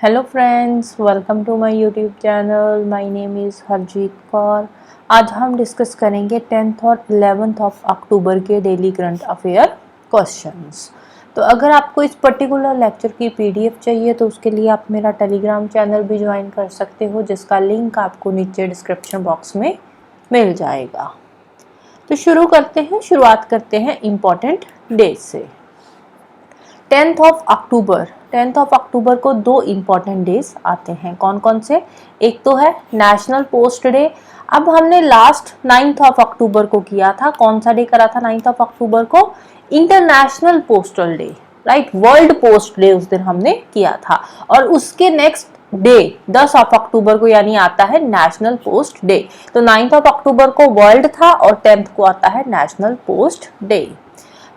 Hello friends, welcome to my YouTube channel. My name is Harjeet Kaur. आज हम discuss करेंगे 10th और 11th ऑफ अक्टूबर के डेली करंट अफेयर क्वेश्चंस। तो अगर आपको इस पर्टिकुलर लेक्चर की पीडीएफ चाहिए तो उसके लिए आप मेरा टेलीग्राम चैनल भी ज्वाइन कर सकते हो, जिसका लिंक आपको नीचे डिस्क्रिप्शन बॉक्स में मिल जाएगा। तो शुरुआत करते हैं इम्पॉर्टेंट डेज से। 10th ऑफ अक्टूबर को दो इम्पॉर्टेंट डेज आते हैं। कौन कौन से? एक तो है नेशनल पोस्ट डे। अब हमने लास्ट 9th ऑफ अक्टूबर को किया था। कौन सा डे करा था 9th ऑफ अक्टूबर को? International postal day, right, world post day उस दिन हमने किया था। और उसके नेक्स्ट डे 10 ऑफ अक्टूबर को यानी आता है नेशनल पोस्ट डे। तो 9th ऑफ अक्टूबर को वर्ल्ड था और 10th को आता है नेशनल पोस्ट डे।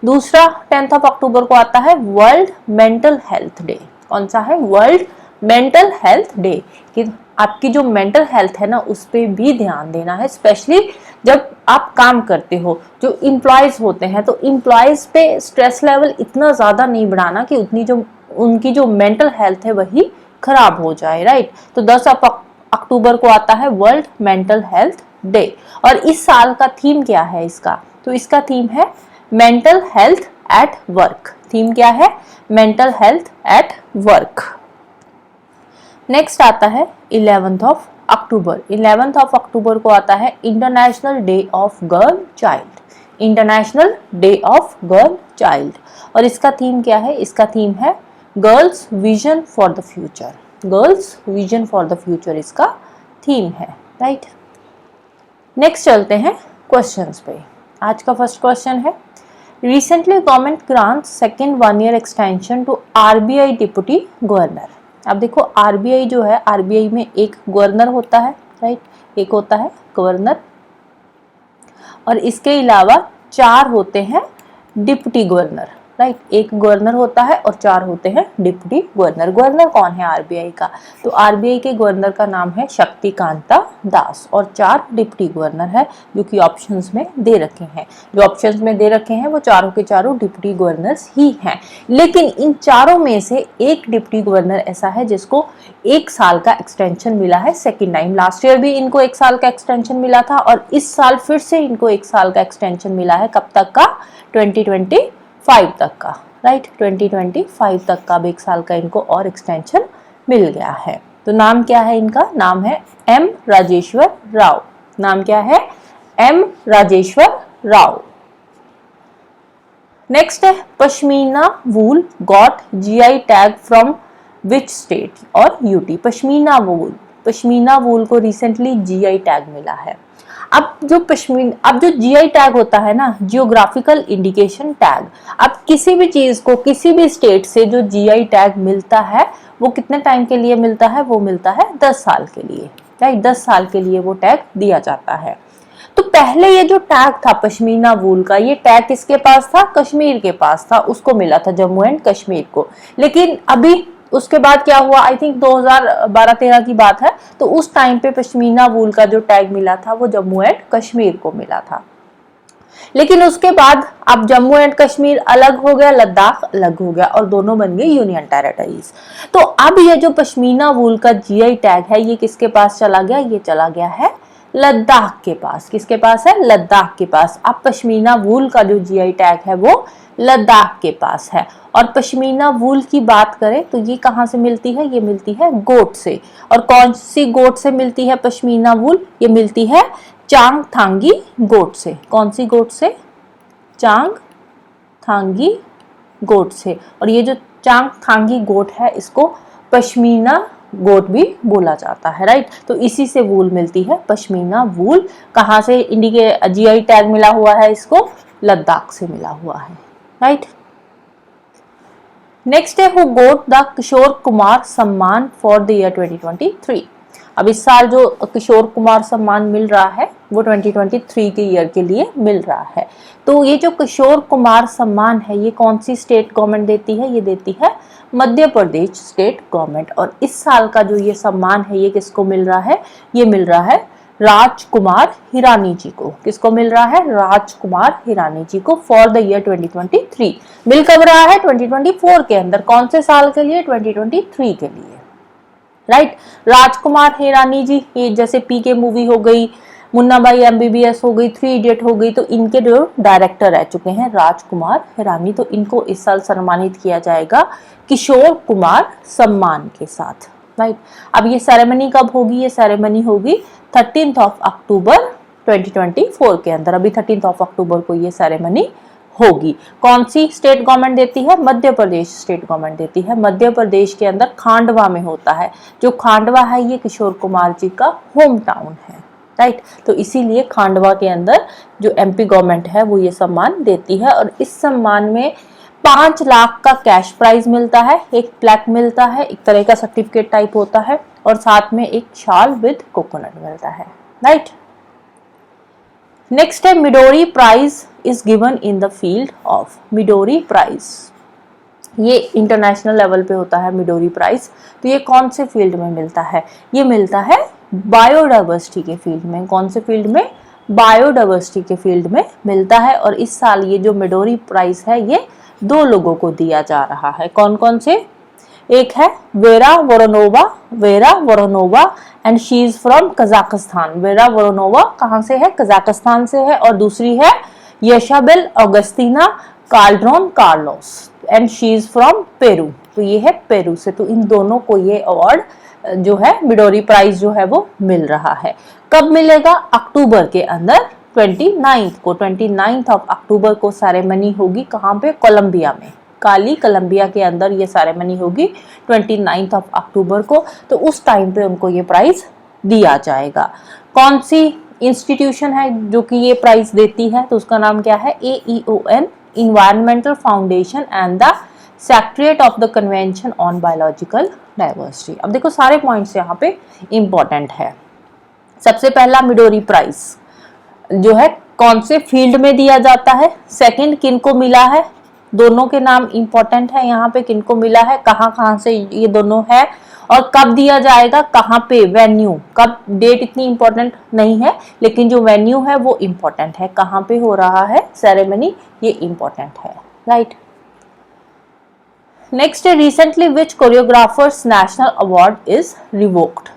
दूसरा 10th ऑफ अक्टूबर को आता है वर्ल्ड मेंटल हेल्थ डे। कौन सा है? World mental health day. कि आपकी जो मेंटल हेल्थ है ना, उस पर भी ध्यान देना है, स्पेशली जब आप काम करते हो। जो इम्प्लॉयज होते हैं तो इम्प्लॉयज पे स्ट्रेस लेवल इतना ज़्यादा नहीं बढ़ाना कि उनकी जो मेंटल हेल्थ है वही खराब हो जाए, राइट। तो 10 अक्टूबर को आता है वर्ल्ड मेंटल हेल्थ डे। और इस साल का थीम क्या है इसका? तो इसका थीम है mental health at work. Theme क्या है? Mental health at work. Next आता है 11th of October. 11th of October को आता है international day of girl child. International day of girl child. और इसका थीम क्या है? इसका थीम है girls vision for the future. Girls vision for the future इसका थीम है, राइट। नेक्स्ट चलते हैं क्वेश्चंस पे। आज का फर्स्ट क्वेश्चन है, recently government grants second 1 year extension to RBI deputy governor. अब देखो, आरबीआई जो है, आरबीआई में एक गवर्नर होता है, राइट, एक होता है गवर्नर, और इसके अलावा 4 होते हैं डिप्टी गवर्नर, राइट। एक गवर्नर होता है और 4 होते हैं डिप्टी गवर्नर। गवर्नर कौन है आरबीआई का? तो आरबीआई के गवर्नर का नाम है शक्तिकांता दास, और 4 डिप्टी गवर्नर है जो कि ऑप्शंस में दे रखे हैं। जो ऑप्शंस में दे रखे हैं वो चारों के चारों डिप्टी गवर्नर्स ही हैं। लेकिन इन चारों में से एक डिप्टी गवर्नर ऐसा है जिसको 1 साल का एक्सटेंशन मिला है सेकेंड टाइम। लास्ट ईयर भी इनको 1 साल का एक्सटेंशन मिला था और इस साल फिर से इनको 1 साल का एक्सटेंशन मिला है। कब तक का? 2025 तक का, राइट। 2025 तक का अब 1 साल का इनको और एक्सटेंशन मिल गया है। तो नाम क्या है इनका? नाम है एम राजेश्वर राव। नाम क्या है? एम राजेश्वर राव। नेक्स्ट है Pashmina wool got GI tag from which state और यूटी। पश्मीना वूल को रिसेंटली जीआई टैग मिला है। अब जो जीआई टैग होता है ना, जियोग्राफिकल इंडिकेशन टैग, अब किसी भी चीज को किसी भी स्टेट से जो जीआई टैग मिलता है वो कितने टाइम के लिए मिलता है? वो मिलता है 10 साल के लिए, राइट। 10 साल के लिए वो टैग दिया जाता है। तो पहले ये जो टैग था पश्मीना वूल का, ये टैग किसके पास था? कश्मीर के पास था, उसको मिला था, जम्मू एंड कश्मीर को। लेकिन अभी उसके बाद क्या हुआ? आई थिंक 2012-13 की बात है। तो उस टाइम पे पश्मीना वूल का जो टैग मिला था वो जम्मू एंड कश्मीर को मिला था। लेकिन उसके बाद अब जम्मू एंड कश्मीर अलग हो गया, लद्दाख अलग हो गया और दोनों बन गए यूनियन टेरिटरीज। तो अब ये जो पश्मीना वूल का जीआई टैग है ये किसके पास चला गया? ये चला गया है लद्दाख के पास। किसके पास है? लद्दाख के पास। अब पश्मीना वूल का जो जीआई टैग है वो लद्दाख के पास है। और पश्मीना वूल की बात करें तो ये कहाँ से मिलती है? ये मिलती है गोट से। और कौन सी गोट से मिलती है पश्मीना वूल? ये मिलती है चांगथांगी गोट से। कौन सी गोट से? चांगथांगी गोट से। और ये जो चांगथांगी गोट है इसको पश्मीना गोट भी बोला जाता है, राइट। तो इसी से वूल मिलती है, पश्मीना वूल। कहाँ से जीआई टैग मिला हुआ है? इसको लद्दाख से मिला हुआ है, राइट। नेक्स्ट है who got the Kishore Kumar सम्मान फॉर द ईयर 2023। अब इस साल जो किशोर कुमार सम्मान मिल रहा है वो 2023 के ईयर के लिए मिल रहा है। तो ये जो किशोर कुमार सम्मान है ये कौन सी स्टेट गवर्नमेंट देती है? ये देती है मध्य प्रदेश स्टेट गवर्नमेंट। और इस साल का जो ये सम्मान है ये किसको मिल रहा है? ये मिल रहा है राजकुमार हिरानी जी को। किसको मिल रहा है? राजकुमार हिरानी जी को फॉर द ईयर 2023। मिल कब रहा है? 2024 के अंदर। कौन से साल के लिए? 2023 के लिए। राइट। राजकुमार हिरानी जी, ये जैसे पीके मूवी हो गई, मुन्ना भाई एमबीबीएस हो गई, 3 इडियट हो गई, तो इनके जो डायरेक्टर रह चुके हैं राजकुमार हिरानी, तो इनको इस साल सम्मानित किया जाएगा किशोर कुमार सम्मान के साथ, राइट। अब ये सेरेमनी कब होगी? ये सेरेमनी होगी 13 अक्टूबर 2024 के अंदर। अभी 13 अक्टूबर को ये सेरेमनी होगी। कौन सी स्टेट गवर्नमेंट देती है? मध्य प्रदेश स्टेट गवर्नमेंट देती है। मध्य प्रदेश के अंदर खांडवा में होता है। जो खांडवा है ये किशोर कुमार जी का होम टाउन है, राइट। तो इसीलिए खांडवा के अंदर जो एमपी गवर्नमेंट है वो ये सम्मान देती है, और इस सम्मान में 5 लाख का कैश प्राइज मिलता है, एक प्लेक मिलता है, एक तरह का सर्टिफिकेट टाइप होता है, और साथ में एक शाल विद कोकोनट मिलता है, राइट। नेक्स्ट है Midori prize is given in the field of. Midori prize ये इंटरनेशनल लेवल पे होता है मिडोरी प्राइज। तो ये कौन से फील्ड में मिलता है? ये मिलता है बायोडाइवर्सिटी के फील्ड में। कौन से फील्ड में? बायोडाइवर्सिटी के फील्ड में मिलता है। और इस साल ये जो मिडोरी प्राइज है ये 2 लोगों को दिया जा रहा है। कौन कौन से? एक है Vera Voronova and she is from Kazakhstan. Vera Voronova कहाँ से है? कजाकिस्तान से है। और दूसरी है Isabel Augustina Cardron Carlos and she is from Peru. तो ये है पेरू से। तो इन दोनों को ये अवार्ड जो है मिडोरी प्राइज जो है वो मिल रहा है। कब मिलेगा? अक्टूबर के अंदर 29 अक्टूबर को सेरेमनी होगी। कहाँ पे? कोलंबिया में, काली कोलंबिया के अंदर ये सेरेमनी होगी 29 अक्टूबर को। तो उस टाइम पे उनको ये प्राइज दिया जाएगा। कौन सी इंस्टीट्यूशन है जो कि ये प्राइज देती है? तो उसका नाम क्या है? AEON, environmental foundation and the secretariat of the convention on biological diversity. अब देखो सारे पॉइंट्स यहाँ पे इंपॉर्टेंट है। सबसे पहला मिडोरी प्राइज जो है कौन से फील्ड में दिया जाता है? सेकंड किनको मिला है? दोनों के नाम इंपॉर्टेंट है यहाँ पे, किनको मिला है, कहाँ से ये दोनों है, और कब दिया जाएगा, कहाँ पे, वेन्यू, कब, डेट इतनी इंपॉर्टेंट नहीं है, लेकिन जो वेन्यू है वो इंपॉर्टेंट है, कहाँ पे हो रहा है सेरेमनी, ये इंपॉर्टेंट है, right. Next, recently which choreographers national award is revoked.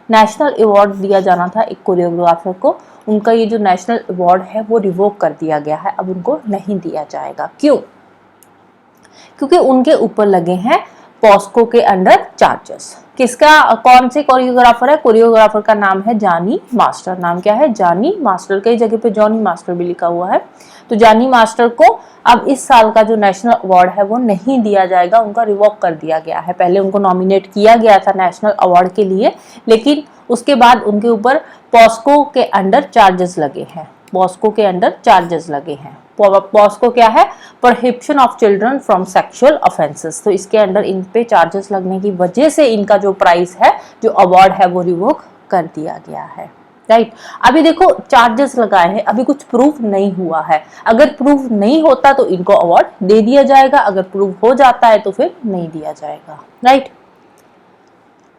National award दिया जाना था एक कोरियोग्राफर को, उनका ये जो नेशनल अवार्ड है वो रिवोक कर दिया गया है, अब उनको नहीं दिया जाएगा। क्यों? क्योंकि उनके ऊपर लगे हैं पॉस्को के अंडर चार्जेस। किसका, कौन से कोरियोग्राफर है? कोरियोग्राफर का नाम है जानी मास्टर। नाम क्या है? जानी मास्टर। कई जगह पे जॉनी मास्टर भी लिखा हुआ है। तो जानी मास्टर को अब इस साल का जो नेशनल अवार्ड है वो नहीं दिया जाएगा, उनका रिवोक कर दिया गया है। पहले उनको नॉमिनेट किया गया था नेशनल अवार्ड के लिए, लेकिन उसके बाद उनके ऊपर पॉस्को के अंडर चार्जेस लगे हैं। पॉस्को के अंडर चार्जेस लगे हैं। पॉस्को क्या है? Prohibition of children from sexual offences. तो इसके अंडर इन पे चार्जेस लगने की वजह से इनका जो प्राइस है, जो अवार्ड है, वो रिवोक कर दिया गया है, राइट। अभी देखो चार्जेस लगाए हैं, अभी कुछ प्रूफ नहीं हुआ है। अगर प्रूफ नहीं होता तो इनको अवार्ड दे दिया जाएगा, अगर प्रूफ हो जाता है तो फिर नहीं दिया जाएगा, right.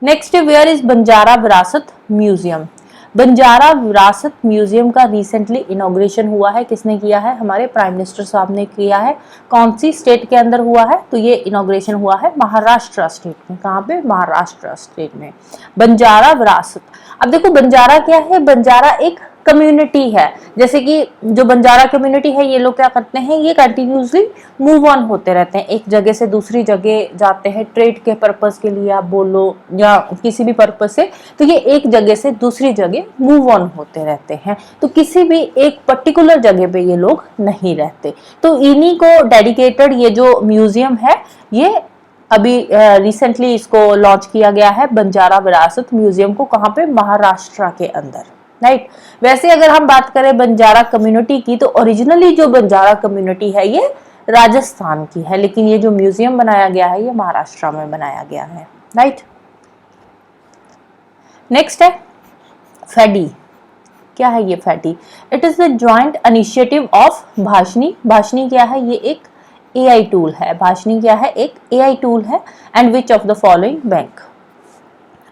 Next, where is Banjara Virasat museum. Banjara Virasat museum का रिसेंटली इनॉग्रेशन हुआ है। किसने किया है? हमारे प्राइम मिनिस्टर साहब ने किया है। कौन सी स्टेट के अंदर हुआ है? तो ये इनॉग्रेशन हुआ है महाराष्ट्र स्टेट में। कहाँ पे? महाराष्ट्र स्टेट में बंजारा विरासत। अब देखो बंजारा क्या है? बंजारा एक कम्युनिटी है। जैसे कि जो बंजारा कम्युनिटी है, ये लोग क्या करते हैं? ये कंटिन्यूसली मूव ऑन होते रहते हैं, एक जगह से दूसरी जगह जाते हैं, ट्रेड के पर्पस के लिए आप बोलो या किसी भी पर्पस से, तो ये एक जगह से दूसरी जगह मूव ऑन होते रहते हैं। तो किसी भी एक पर्टिकुलर जगह पे ये लोग नहीं रहते। तो इन्हीं को डेडिकेटेड ये जो म्यूजियम है, ये अभी रिसेंटली इसको लॉन्च किया गया है, बंजारा विरासत म्यूजियम को। कहाँ पे? महाराष्ट्र के अंदर, राइट। वैसे अगर हम बात करें बंजारा कम्युनिटी की, तो ओरिजिनली जो बंजारा कम्युनिटी है ये राजस्थान की है, लेकिन ये जो म्यूजियम बनाया गया है ये महाराष्ट्र में बनाया गया है, राइट। नेक्स्ट है फैडी। क्या है ये Fadi? It is the joint initiative of Bhashini. Bhashini क्या है? ये एक AI टूल है। भाषनी क्या है? एक AI टूल है। And which of the following bank.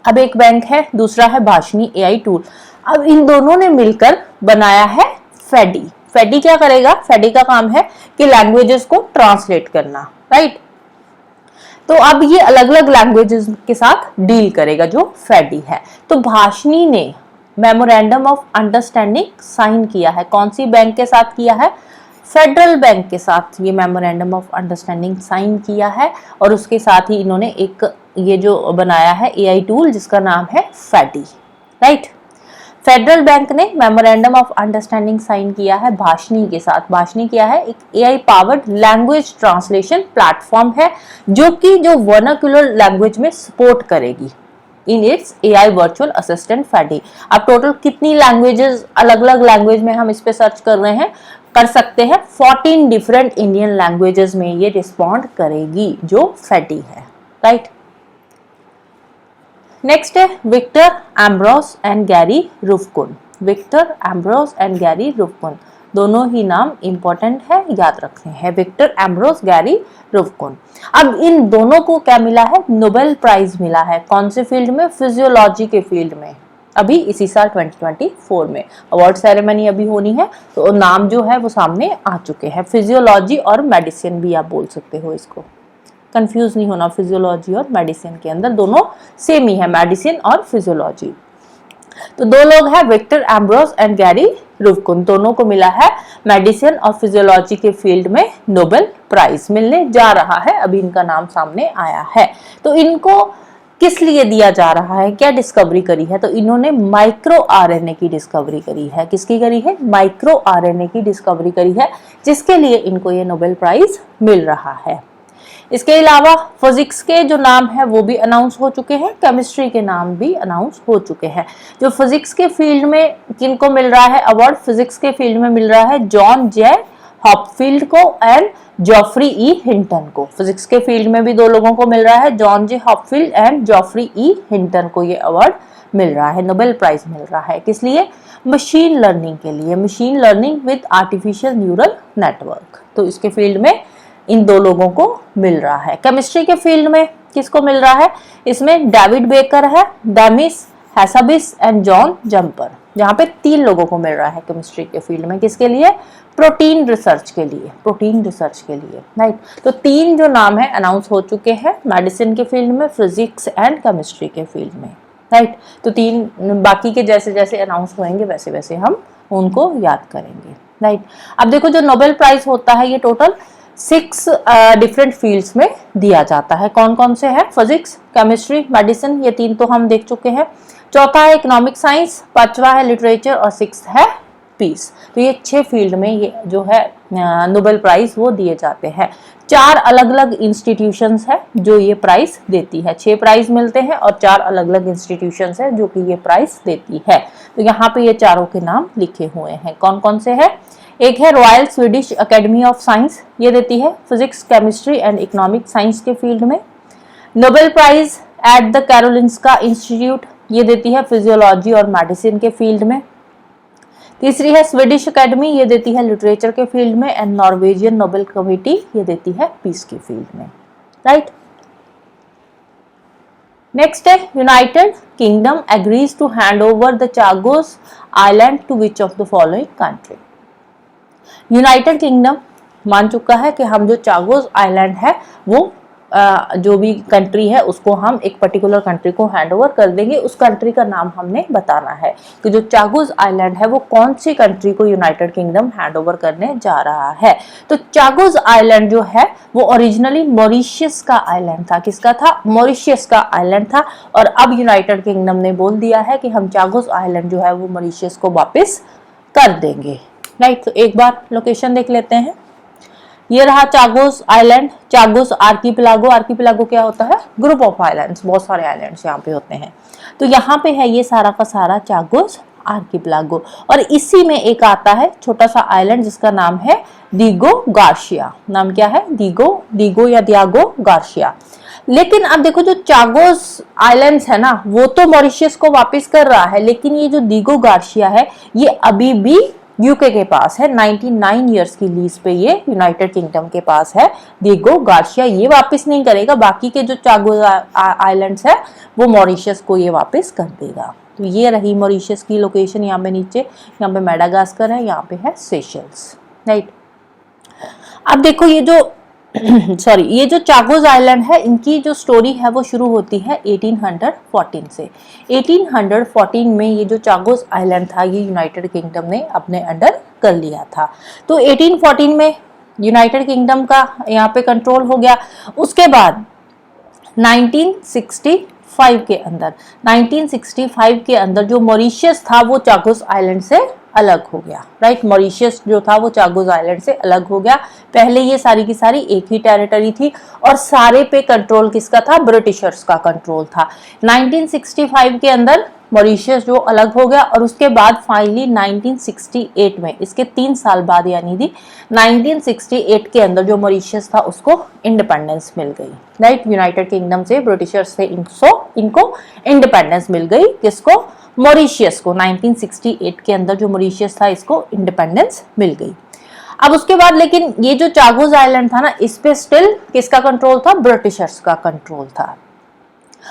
अब एक बैंक है, दूसरा है भाषनी AI टूल। अब इन दोनों ने मिलकर बनाया है फैडी। फैडी क्या करेगा? फैडी का काम है कि लैंग्वेजेस को ट्रांसलेट करना, राइट। तो अब ये अलग अलग लैंग्वेजेस के साथ डील करेगा जो फेडी है। तो भाषणी ने मेमोरेंडम ऑफ अंडरस्टैंडिंग साइन किया है, कौन सी बैंक के साथ किया है? फेडरल बैंक के साथ ये मेमोरेंडम ऑफ अंडरस्टैंडिंग साइन किया है। और उसके साथ ही इन्होंने एक ये जो बनाया है एआई टूल जिसका नाम है फेडी, राइट। फेडरल बैंक ने मेमोरेंडम ऑफ अंडरस्टैंडिंग साइन किया है भाषणी के साथ। भाषणी क्या है? एक AI powered language translation platform है जो कि जो वर्नाक्युलर लैंग्वेज में सपोर्ट करेगी in its AI virtual assistant फेडी। अब टोटल कितनी लैंग्वेजेस, अलग अलग लैंग्वेज में हम इस पे सर्च कर रहे हैं, कर सकते हैं 14 डिफरेंट इंडियन लैंग्वेजेस में ये रिस्पॉन्ड करेगी जो फेडी है, राइट। नेक्स्ट है Victor Ambros and Gary Ruvkun. Victor Ambros and Gary Ruvkun दोनों ही नाम इंपॉर्टेंट है, याद रखने हैं। Victor Ambros, Gary Ruvkun. अब इन दोनों को क्या मिला है? नोबेल प्राइज मिला है। कौन से फील्ड में? फिजियोलॉजी के फील्ड में। अभी इसी साल 2024 में अवार्ड सेरेमनी अभी होनी है, तो नाम जो है वो सामने आ चुके हैं। फिजियोलॉजी और मेडिसिन भी आप बोल सकते हो इसको, कंफ्यूज नहीं होना। फिजियोलॉजी और मेडिसिन के अंदर दोनों सेम ही है, मेडिसिन और फिजियोलॉजी। तो दो लोग हैं, Victor Ambros and Gary Ruvkun, दोनों को मिला है मेडिसिन और फिजियोलॉजी के फील्ड में नोबेल प्राइज मिलने जा रहा है। अभी इनका नाम सामने आया है। तो इनको किस लिए दिया जा रहा है? क्या डिस्कवरी करी है? तो इन्होंने माइक्रो आरएनए की डिस्कवरी करी है। किसकी करी है? माइक्रो आरएनए की डिस्कवरी करी है, जिसके लिए इनको ये नोबेल प्राइज मिल रहा है। इसके अलावा फिजिक्स के जो नाम है वो भी अनाउंस हो चुके हैं, केमिस्ट्री के नाम भी अनाउंस हो चुके हैं। जो फिजिक्स के फील्ड में किनको मिल रहा है अवार्ड? फिजिक्स के फील्ड में मिल रहा है जॉन जे हॉपफील्ड को एंड जॉफ्री ई हिंटन को। फिजिक्स के फील्ड में भी दो लोगों को मिल रहा है, John J Hopfield and Geoffrey E Hinton को ये अवार्ड मिल रहा है, नोबेल प्राइज मिल रहा है। किस लिए? मशीन लर्निंग के लिए, machine learning with artificial neural network. तो इसके फील्ड में इन दो लोगों को मिल रहा है। केमिस्ट्री के फील्ड में किसको मिल रहा है? इसमें डेविड बेकर है, डेमिस हैसाबिस एंड जॉन जंपर। यहाँ पे 3 लोगों को मिल रहा है केमिस्ट्री के फील्ड में। किसके लिए? प्रोटीन रिसर्च के लिए, प्रोटीन रिसर्च के लिए, राइट। तो 3 जो नाम है अनाउंस हो चुके हैं, मेडिसिन के फील्ड में, फिजिक्स एंड केमिस्ट्री के फील्ड में, राइट। तो 3 बाकी के जैसे जैसे अनाउंस होंगे वैसे वैसे हम उनको याद करेंगे, राइट। अब देखो जो नोबेल प्राइज होता है ये टोटल 6 डिफरेंट फील्ड्स में दिया जाता है। कौन कौन से हैं? फिजिक्स, केमिस्ट्री, मेडिसिन, ये 3 तो हम देख चुके हैं। चौथा है इकोनॉमिक साइंस, 5वां है लिटरेचर और 6th है पीस। तो ये 6 फील्ड में ये जो है नोबेल प्राइज वो दिए जाते हैं। 4 अलग अलग इंस्टीट्यूशंस है जो ये प्राइज देती है। 6 प्राइज मिलते हैं और 4 अलग अलग इंस्टीट्यूशंस है जो कि ये प्राइज देती है। तो यहाँ पे ये चारों के नाम लिखे हुए हैं। कौन कौन से है? एक है Royal Swedish Academy of Science, ये देती है physics, chemistry and economic science के फील्ड में। Nobel prize at the Karolinska Institute, ये देती है फिजियोलॉजी और मेडिसिन के फील्ड में। तीसरी है स्वीडिश एकेडमी, ये देती है लिटरेचर के फील्ड में। एंड नॉर्वेजियन नोबेल कमेटी, ये देती है पीस के फील्ड में, राइट। नेक्स्ट है United Kingdom agrees to hand over the Chagos island to which of the following country. United Kingdom मान चुका है कि हम जो चागोस आइलैंड है वो जो भी कंट्री है उसको हम एक पर्टिकुलर कंट्री को हैंड ओवर कर देंगे। उस कंट्री का नाम हमने बताना है कि जो चागोस आइलैंड है वो कौन सी कंट्री को यूनाइटेड किंगडम हैंड ओवर करने जा रहा है। तो चागोस आइलैंड जो है वो ओरिजिनली मॉरिशस का आइलैंड था। किसका था? मॉरिशस का आइलैंड था। और अब यूनाइटेड किंगडम ने बोल दिया है कि हम चागोस आइलैंड जो है वो मॉरिशस को वापस कर देंगे, राइट। तो एक बार लोकेशन देख लेते हैं। ये रहा चागोस आइलैंड, चागोस आर्कीपिलागो। आर्कीपिलागो क्या होता है? ग्रुप ऑफ आइलैंड्स, बहुत सारे आइलैंड्स यहाँ पे होते हैं। तो यहाँ पे है ये सारा का सारा चागोस आर्कीपिलागो। और इसी में एक आता है छोटा सा आइलैंड जिसका नाम है दीगो गार्शिया। नाम क्या है? दीगो या दियागो गार्शिया। लेकिन अब देखो जो चागोस आइलैंड्स है ना वो तो मॉरिशस को वापस कर रहा है, लेकिन ये जो दीगो गार्शिया है ये अभी भी यूके के पास है। 99 इयर्स की लीज पे ये यूनाइटेड किंगडम के पास है। दीगो गार्शिया ये वापस नहीं करेगा, बाकी के जो चागोस आइलैंड्स है वो मॉरिशस को ये वापस कर देगा। तो ये रही मॉरिशस की लोकेशन। यहाँ पे नीचे, यहाँ पे मेडागास्कर है, यहाँ पे है सेशल्स, राइट। अब देखो ये जो सॉरी, ये जो चागोस आइलैंड है इनकी जो स्टोरी है वो शुरू होती है 1814 से। 1814 में ये जो चागोस आइलैंड था ये यूनाइटेड किंगडम ने अपने अंडर कर लिया था। तो 1814 में यूनाइटेड किंगडम का यहाँ पे कंट्रोल हो गया। उसके बाद 1965 के अंदर जो मॉरिशस था वो चागोस आइलैंड से अलग हो गया, राइट। मॉरिशस जो था वो चागोस आइलैंड से अलग हो गया। पहले ये सारी की सारी एक ही टेरिटरी थी और सारे पे कंट्रोल किसका था? ब्रिटिशर्स का कंट्रोल था। 1965 के अंदर मॉरिशस जो अलग हो गया और उसके बाद फाइनली 1968 में, इसके 3 साल बाद यानी थी 1968 के अंदर जो मॉरिशस था उसको इंडिपेंडेंस मिल गई, राइट। यूनाइटेड किंगडम से, ब्रिटिशर्स से इनको इंडिपेंडेंस मिल गई। किसको? मॉरिशस को। 1968 के अंदर जो मॉरिशस था इसको इंडिपेंडेंस मिल गई। अब उसके बाद लेकिन ये जो चागोस आइलैंड था ना, इस पे स्टिल किसका कंट्रोल था? ब्रिटिशर्स का कंट्रोल था।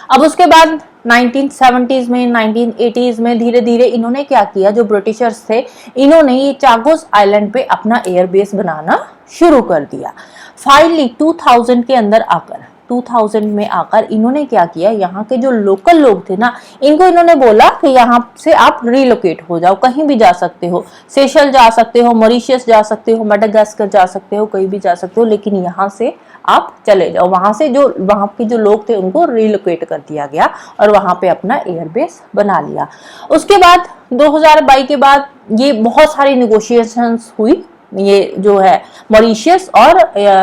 अब उसके बाद 1970s में, 1980s में धीरे धीरे इन्होंने क्या किया, जो ब्रिटिशर्स थे इन्होंने ये चागोस आइलैंड पे अपना एयरबेस बनाना शुरू कर दिया। फाइनली 2000 के अंदर आकर, 2000 में आकर इन्होंने क्या किया, यहाँ के जो लोकल लोग थे ना, इनको इन्होंने बोला कि यहाँ से आप रिलोकेट हो जाओ, कहीं भी जा सकते हो, सेशल जा सकते हो, मॉरिशस जा सकते हो, मेडागास्कर जा सकते हो, कहीं भी जा सकते हो, लेकिन यहाँ से आप चले जाओ। वहां से जो वहां के जो लोग थे उनको रिलोकेट कर दिया गया और वहां पे अपना एयरबेस बना लिया। उसके बाद 2022 के बाद ये बहुत सारी निगोशिएशंस हुई, ये जो है मॉरिशस और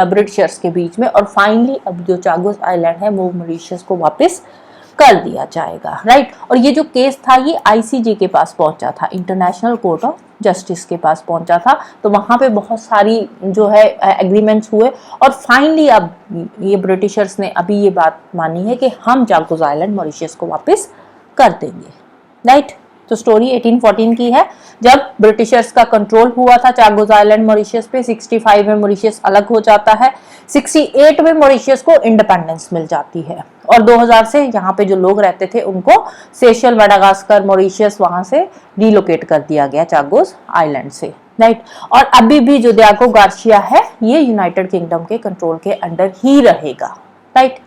ब्रिटिशर्स के बीच में, और फाइनली अब जो चागोस आइलैंड है वो मॉरिशस को वापस कर दिया जाएगा, राइट। और ये जो केस था ये आईसीजे के पास पहुंचा था, इंटरनेशनल कोर्ट ऑफ जस्टिस के पास पहुंचा था। तो वहां पे बहुत सारी जो है एग्रीमेंट्स हुए और फाइनली अब ये ब्रिटिशर्स ने अभी ये बात मानी है कि हम चागोस आइलैंड मॉरिशस को वापस कर देंगे, राइट। तो स्टोरी 1814 की है, जब ब्रिटिशर्स का कंट्रोल हुआ था चागोस आइलैंड मॉरिशस पे। 65 में मॉरिशस अलग हो जाता है, 68 में मॉरिशस को इंडिपेंडेंस मिल जाती है और 2000 से यहाँ पे जो लोग रहते थे उनको सेशल, मेडागास्कर, मॉरिशस वहां से रिलोकेट कर दिया गया चागोस आइलैंड से, राइट। और अभी भी जो डियागो गार्सिया है ये यूनाइटेड किंगडम के कंट्रोल के अंडर ही रहेगा, राइट।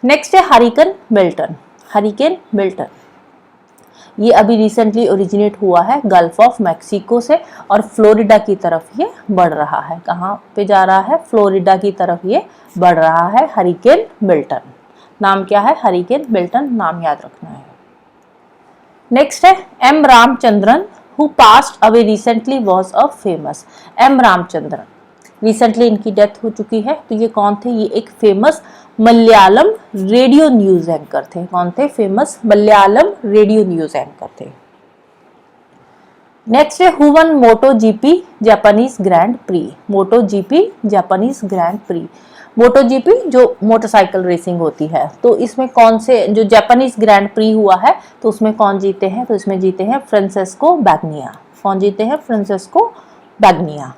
नेक्स्ट है हरिकेन मिल्टन। हरिकेन मिल्टन ये अभी रिसेंटली ओरिजिनेट हुआ है गल्फ ऑफ मैक्सिको से और फ्लोरिडा की तरफ ये बढ़ रहा है। कहाँ पे जा रहा है? फ्लोरिडा की तरफ ये बढ़ रहा है। हरिकेन मिल्टन नाम क्या है? हरिकेन मिल्टन नाम याद रखना है। नेक्स्ट है M Ramachandran who passed away recently was a famous. M Ramachandran recently इनकी डेथ हो चुकी है। तो ये कौन थे? ये एक famous Malayalam radio news anchor थे। कौन थे? Famous Malayalam radio news anchor थे। नेक्स्ट है who won MotoGP Japanese Grand Prix. MotoGP Japanese Grand Prix. MotoGP जो मोटरसाइकिल रेसिंग होती है, तो इसमें कौन से जो जापानीज ग्रैंड प्री हुआ है तो उसमें कौन जीते हैं? तो इसमें जीते हैं फ्रांसेस्को बैग्निया। कौन जीते हैं? फ्रांसेस्को बैग्निया।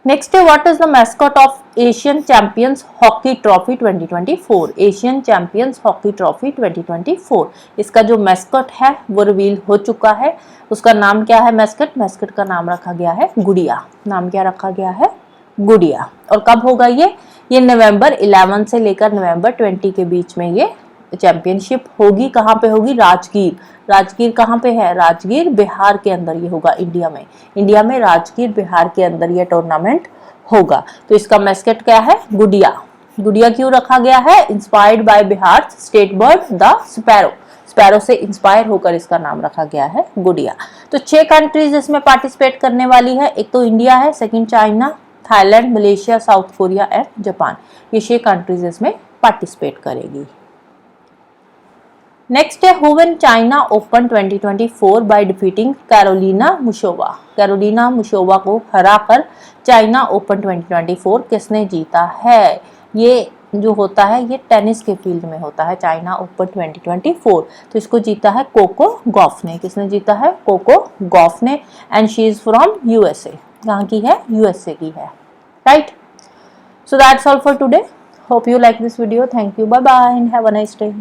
नेक्स्ट है what is the mascot of Asian champions hockey trophy 2024। Asian champions hockey trophy 2024 इसका जो मैस्कॉट है वो रिवील हो चुका है। उसका नाम क्या है? मैस्कट का नाम रखा गया है गुड़िया। नाम क्या रखा गया है? गुड़िया। और कब होगा ये नवंबर 11 से लेकर नवंबर 20 के बीच में ये चैंपियनशिप होगी। कहाँ पे होगी? राजगीर। राजगीर कहाँ पे है? राजगीर बिहार के अंदर ये होगा, इंडिया में राजगीर बिहार के अंदर ये टूर्नामेंट होगा। तो इसका मैस्कट क्या है? गुड़िया। गुड़िया क्यों रखा गया है? Inspired by Bihar state bird the sparrow. Sparrow से इंस्पायर होकर इसका नाम रखा गया है गुड़िया। तो 6 कंट्रीज इसमें पार्टिसिपेट करने वाली है। एक तो इंडिया है, second China, Thailand, Malaysia, South Korea and Japan. ये 6 कंट्रीज इसमें पार्टिसिपेट करेगी। नेक्स्ट है who win China Open 2024 by defeating Karolina Muchova. Karolina Muchova को हराकर चाइना ओपन 2024 किसने जीता है? ये जो होता है ये टेनिस के फील्ड में होता है, चाइना ओपन 2024। तो इसको जीता है कोको गॉफ ने। किसने जीता है? कोको गॉफ ने। And she is from USA. कहाँ की है? यूएसए की है, right. So that's all for today. Hope you like this video. Thank you, bye bye and have a nice day.